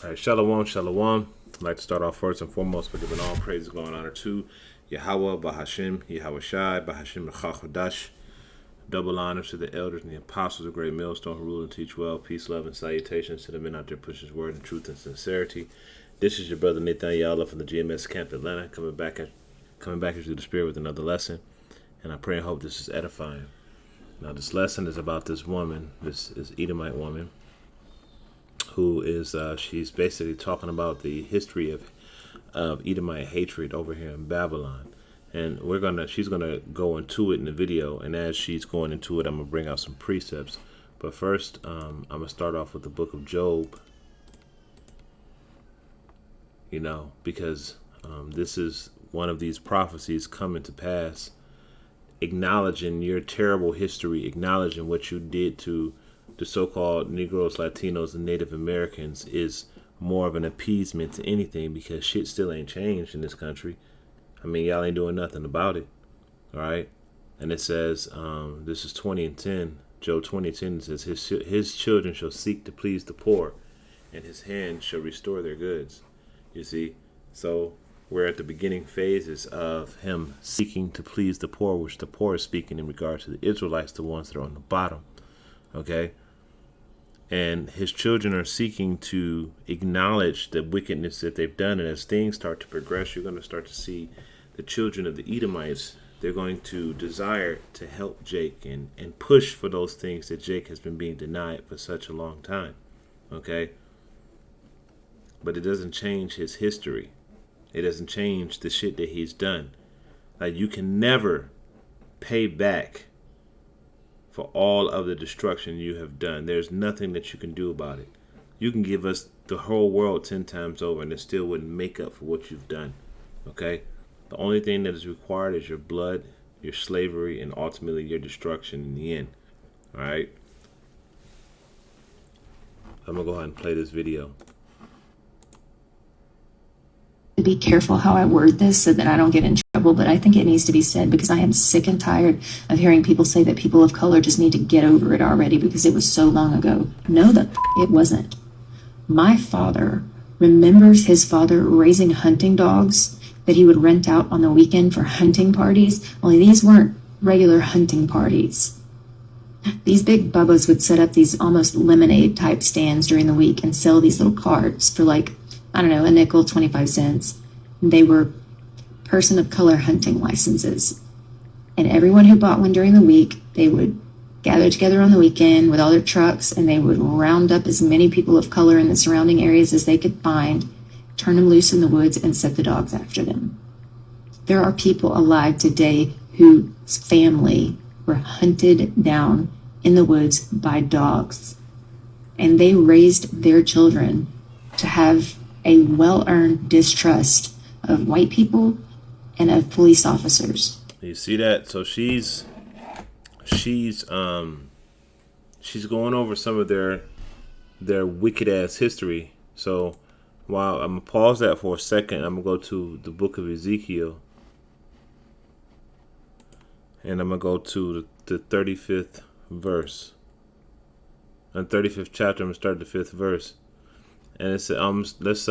All right, shalom, shalom. I'd like to start off first and foremost by giving all praise, glory, and honor to Yahweh, Bahashim, Yahweh Shai, Bahashim, Mechachodash. Double honors to the elders and the apostles of Great Millstone who rule and teach well. Peace, love, and salutations to the men out there pushing his word in truth and sincerity. This is your brother Nathan Yalla from the GMS Camp Atlanta, coming back into the spirit with another lesson. And I pray and hope this is edifying. Now, this lesson is about this woman, this Edomite woman, who is she's basically talking about the history of Edomite hatred over here in Babylon, and she's gonna go into it in the video. And as she's going into it, I'm gonna bring out some precepts. But first, I'm gonna start off with the book of Job. Because this is one of these prophecies coming to pass, acknowledging your terrible history, acknowledging what you did to the so-called Negroes, Latinos, and Native Americans is more of an appeasement to anything, because shit still ain't changed in this country. I mean, y'all ain't doing nothing about it. All right. And it says, this is 20:10, Job 20:10 says, his children shall seek to please the poor, and his hand shall restore their goods. You see? So we're at the beginning phases of him seeking to please the poor, which the poor is speaking in regard to the Israelites, the ones that are on the bottom. Okay? And his children are seeking to acknowledge the wickedness that they've done. And as things start to progress, you're going to start to see the children of the Edomites. They're going to desire to help Jake and push for those things that Jake has been being denied for such a long time. Okay? But it doesn't change his history. It doesn't change the shit that he's done. Like, you can never pay back for all of the destruction you have done. There's nothing that you can do about it. You can give us the whole world 10 times over and it still wouldn't make up for what you've done. Okay? The only thing that is required is your blood, your slavery, and ultimately your destruction in the end. Alright? I'm going to go ahead and play this video. Be careful how I word this so that I don't get in trouble, but I think it needs to be said because I am sick and tired of hearing people say that people of color just need to get over it already because it was so long ago. No, it wasn't. My father remembers his father raising hunting dogs that he would rent out on the weekend for hunting parties. Only these weren't regular hunting parties. These big bubbas would set up these almost lemonade type stands during the week and sell these little carts for like, I don't know, a nickel, 25 cents. They were person of color hunting licenses. And everyone who bought one during the week, they would gather together on the weekend with all their trucks, and they would round up as many people of color in the surrounding areas as they could find, turn them loose in the woods, and set the dogs after them. There are people alive today whose family were hunted down in the woods by dogs. And they raised their children to have a well-earned distrust of white people and of police officers. You see that? So she's going over some of their wicked ass history. So while I'm gonna pause that for a second, I'm gonna go to the book of Ezekiel, and I'm gonna go to the 35th verse. On 35th chapter, I'm gonna start the 5th verse. And it says, let's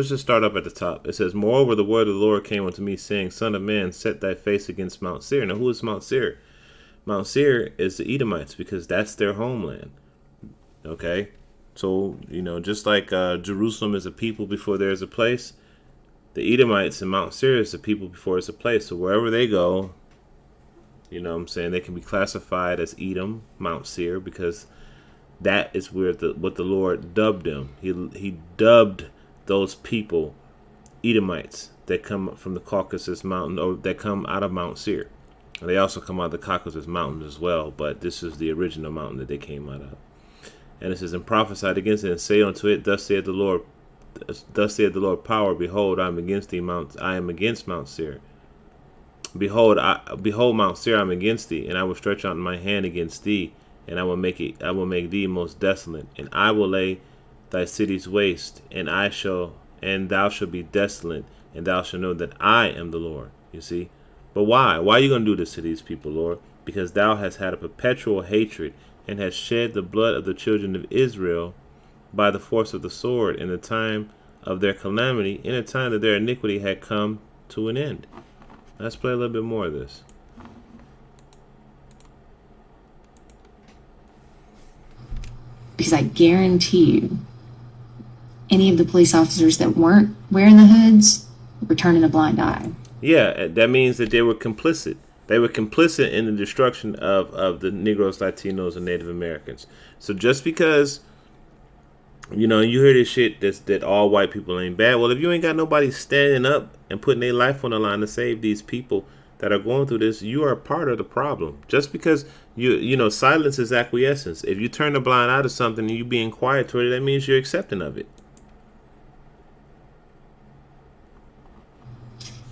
just start up at the top. It says, moreover, the word of the Lord came unto me, saying, Son of man, set thy face against Mount Seir. Now, who is Mount Seir? Mount Seir is the Edomites, because that's their homeland. Okay? So, just like Jerusalem is a people before there's a place, the Edomites and Mount Seir is the people before there's a place. So wherever they go, they can be classified as Edom, Mount Seir, because that is where what the Lord dubbed them. He dubbed those people Edomites that come from the Caucasus Mountain, or that come out of Mount Seir. And they also come out of the Caucasus Mountains as well, but this is the original mountain that they came out of. And it says, and prophesied against it, and say unto it, Thus saith the Lord power, behold, I am against thee, I am against Mount Seir. Behold, Mount Seir, I am against thee, and I will stretch out my hand against thee, and I will make thee most desolate, and I will lay thy cities waste, and thou shalt be desolate, and thou shalt know that I am the Lord. You see? But why? Why are you going to do this to these people, Lord? Because thou hast had a perpetual hatred, and hast shed the blood of the children of Israel by the force of the sword in the time of their calamity, in a time that their iniquity had come to an end. Let's play a little bit more of this. Because I guarantee you, any of the police officers that weren't wearing the hoods were turning a blind eye. Yeah, that means that they were complicit. They were complicit in the destruction of the Negroes, Latinos, and Native Americans. So just because, you hear this shit that all white people ain't bad. Well, if you ain't got nobody standing up and putting their life on the line to save these people that are going through this, you are a part of the problem. Just because silence is acquiescence. If you turn a blind eye to something and you being quiet toward it, that means you're accepting of it.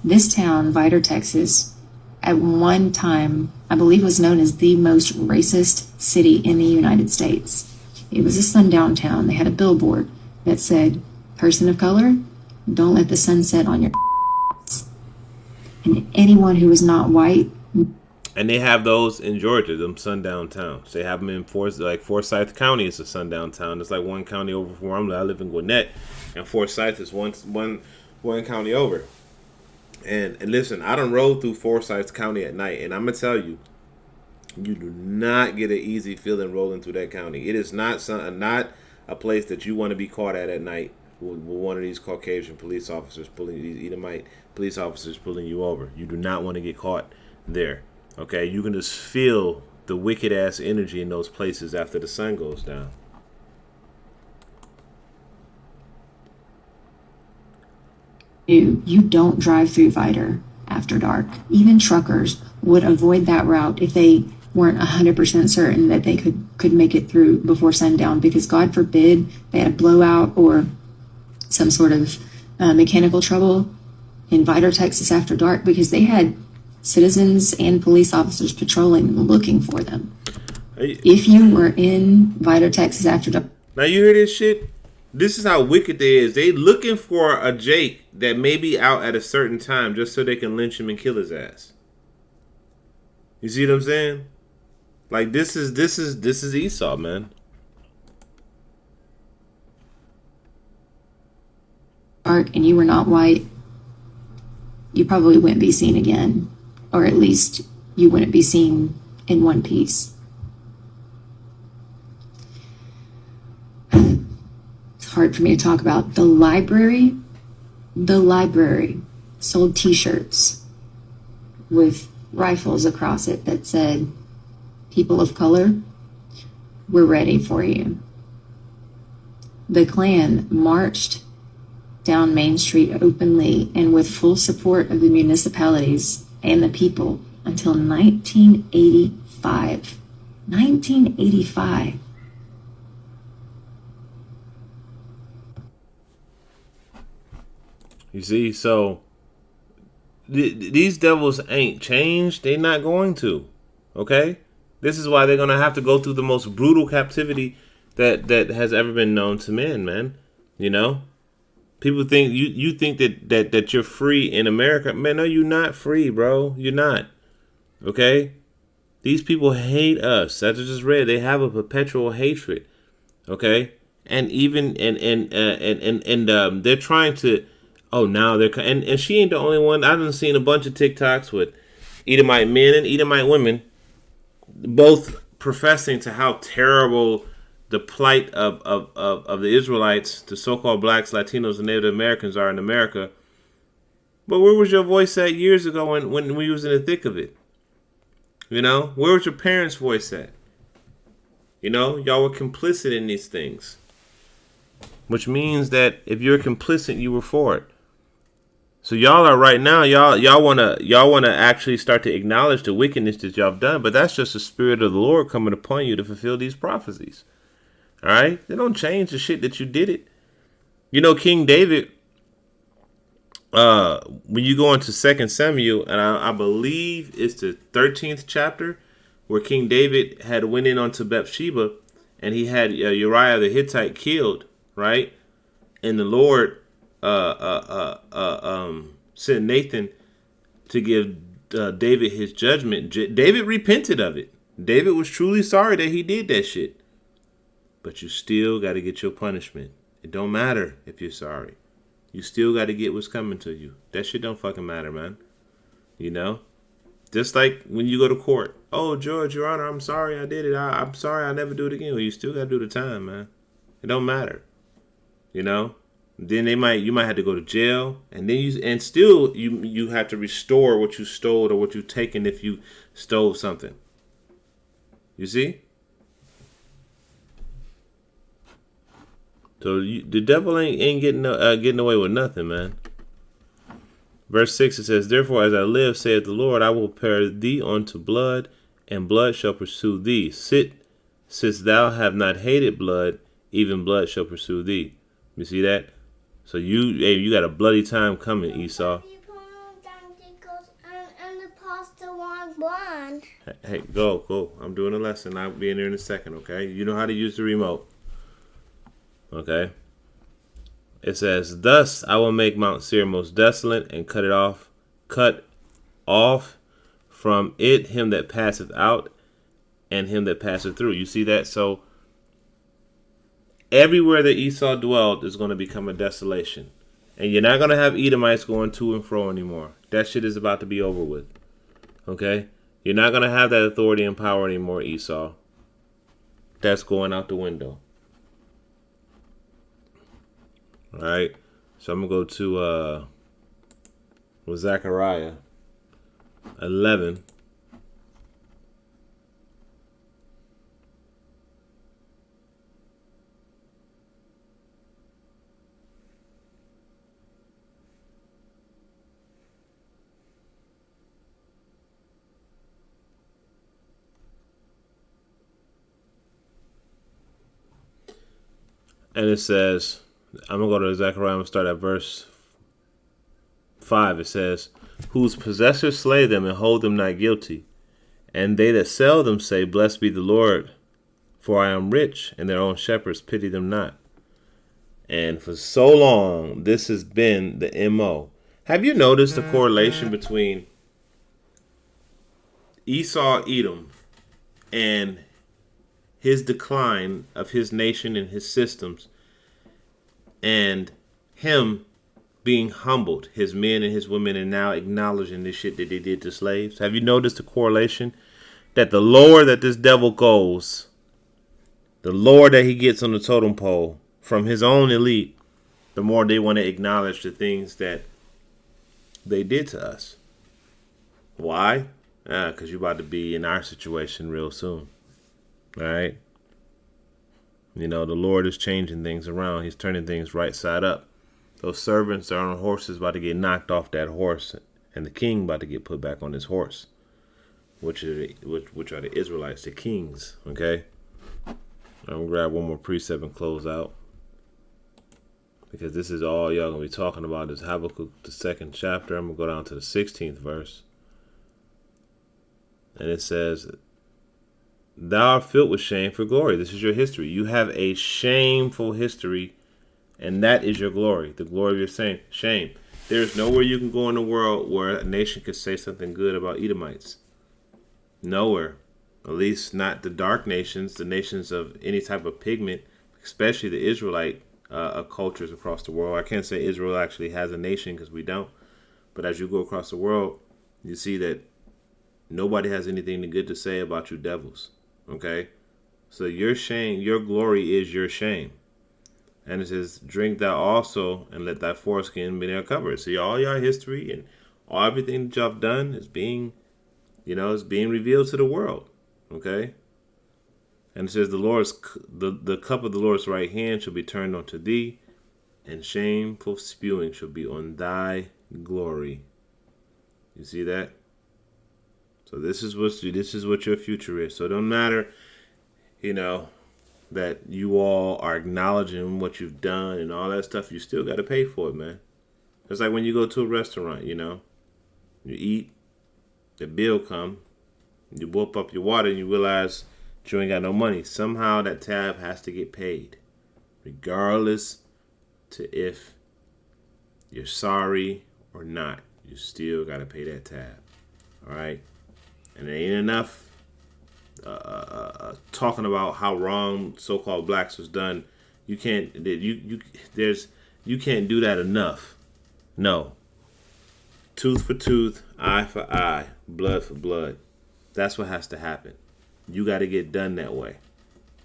This town, Vidor, Texas, at one time, I believe was known as the most racist city in the United States. It was a sundown town. They had a billboard that said, "Person of color, don't let the sun set on your." And anyone who was not white. And they have those in Georgia, them sundown towns. They have them in Forsyth County is a sundown town. It's like one county over from where I live in Gwinnett, and Forsyth is one county over. And listen, I done rode through Forsyth County at night, and I'm gonna tell you, you do not get an easy feeling rolling through that county. It is not a place that you want to be caught at night with one of these Caucasian police officers pulling these Edomite police officers pulling you over. You do not want to get caught there. Okay, you can just feel the wicked ass energy in those places after the sun goes down. You don't drive through Vidor after dark. Even truckers would avoid that route if they weren't 100% certain that they could make it through before sundown, because God forbid they had a blowout or some sort of mechanical trouble in Vidor, Texas after dark, because they had citizens and police officers patrolling them, looking for them. If you were in Vidor, Texas after dark. Now you hear this shit? This is how wicked they is. They looking for a Jake that may be out at a certain time just so they can lynch him and kill his ass. You see what I'm saying? Like this is Esau, man. Dark and you were not white, you probably wouldn't be seen again, or at least you wouldn't be seen in one piece. It's hard for me to talk about. The library sold t-shirts with rifles across it that said, "People of color, we're ready for you." The Klan marched down Main Street openly and with full support of the municipalities and the people until 1985. 1985. You see, so these devils ain't changed. They're not going to. Okay? This is why they're going to have to go through the most brutal captivity that has ever been known to men, man. You know? People think you think that you're free in America. Man, no, you're not free, bro. You're not. Okay? These people hate us. As I just read, they have a perpetual hatred. Okay? And even and they're trying to. Oh, now they're and she ain't the only one. I've been seeing a bunch of TikToks with Edomite men and Edomite women, both professing to how terrible the plight of the Israelites, the so-called blacks, Latinos, and Native Americans are in America. But where was your voice at years ago when we was in the thick of it? You know, where was your parents' voice at? You know, y'all were complicit in these things, which means that if you're complicit, you were for it. So y'all are right now, y'all wanna actually start to acknowledge the wickedness that y'all have done, but that's just the spirit of the Lord coming upon you to fulfill these prophecies. All right, they don't change the shit that you did it. You know, King David. When you go into 2 Samuel, and I believe it's the 13th chapter, where King David had went in onto Bathsheba, and he had Uriah the Hittite killed, right? And the Lord sent Nathan to give David his judgment. David repented of it. David was truly sorry that he did that shit. but you still got to get your punishment. It don't matter if you're sorry. You still got to get what's coming to you. That shit don't fucking matter, man. You know? Just like when you go to court. Oh, George, Your Honor, I'm sorry I did it. I'm sorry I'll never do it again. Well, you still got to do the time, man. It don't matter. You know? Then you might have to go to jail, and then you have to restore what you stole or what you taken if you stole something. You see? So the devil ain't getting away with nothing, man. Verse 6, it says, Therefore, as I live, saith the Lord, I will prepare thee unto blood, and blood shall pursue thee. Since thou have not hated blood, even blood shall pursue thee. You see that? So you got a bloody time coming, Esau. Hey, go. I'm doing a lesson. I'll be in there in a second, okay? You know how to use the remote. Okay? It says, Thus I will make Mount Seir most desolate, and cut off from it him that passeth out, and him that passeth through. You see that? So everywhere that Esau dwelled is going to become a desolation. And you're not going to have Edomites going to and fro anymore. That shit is about to be over with. Okay? You're not going to have that authority and power anymore, Esau. That's going out the window. Alright? So I'm going to go to Zechariah 11. And it says, I'm going to go to Zechariah. I'm going to start at verse 5. It says, Whose possessors slay them and hold them not guilty. And they that sell them say, Blessed be the Lord, for I am rich, and their own shepherds pity them not. And for so long, this has been the MO. Have you noticed the correlation between Esau, Edom, and his decline of his nation and his systems, and him being humbled, his men and his women, and now acknowledging this shit that they did to slaves? Have you noticed the correlation? That the lower that this devil goes, the lower that he gets on the totem pole from his own elite, the more they want to acknowledge the things that they did to us. Why? Because you're about to be in our situation real soon. All right? You know, the Lord is changing things around. He's turning things right side up. Those servants are on horses about to get knocked off that horse, and the king about to get put back on his horse, which are the Israelites, the kings. Okay? I'm going to grab one more precept and close out, because this is all y'all going to be talking about is Habakkuk, the 2nd chapter. I'm going to go down to the 16th verse. And it says, Thou art filled with shame for glory. This is your history. You have a shameful history, and that is your glory, the glory of your shame. There's nowhere you can go in the world where a nation could say something good about Edomites. Nowhere. At least not the dark nations, the nations of any type of pigment, especially the Israelite cultures across the world. I can't say Israel actually has a nation because we don't. But as you go across the world, you see that nobody has anything good to say about you devils. Okay? So your shame, your glory is your shame. And it says, Drink thou also, and let thy foreskin be there covered. See, all your history and everything that y'all have done is being, is being revealed to the world. Okay? And it says, the cup of the Lord's right hand shall be turned unto thee, and shameful spewing shall be on thy glory. You see that? So this is what your future is. So it don't matter, that you all are acknowledging what you've done and all that stuff. You still got to pay for it, man. It's like when you go to a restaurant, you eat, the bill come, you whoop up your water, and you realize that you ain't got no money. Somehow that tab has to get paid, regardless to if you're sorry or not. You still got to pay that tab. All right? And it ain't enough talking about how wrong so-called blacks was done. You can't you can't do that enough. No. Tooth for tooth, eye for eye, blood for blood. That's what has to happen. You got to get done that way.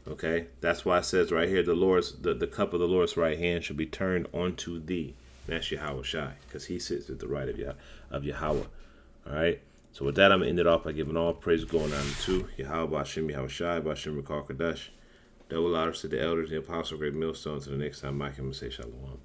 Okay? That's why it says right here, the cup of the Lord's right hand should be turned onto thee. That's Yahweh Shai, because he sits at the right of Yahweh. All right? So with that, I'm going to end it off by giving all praise going on to Yahweh, Bashim, Yahweh Shai, Bashim, Rakar Kadash. Double honors to the elders, the apostles, great millstones. To the next time, Mike, I'm going to say shalom.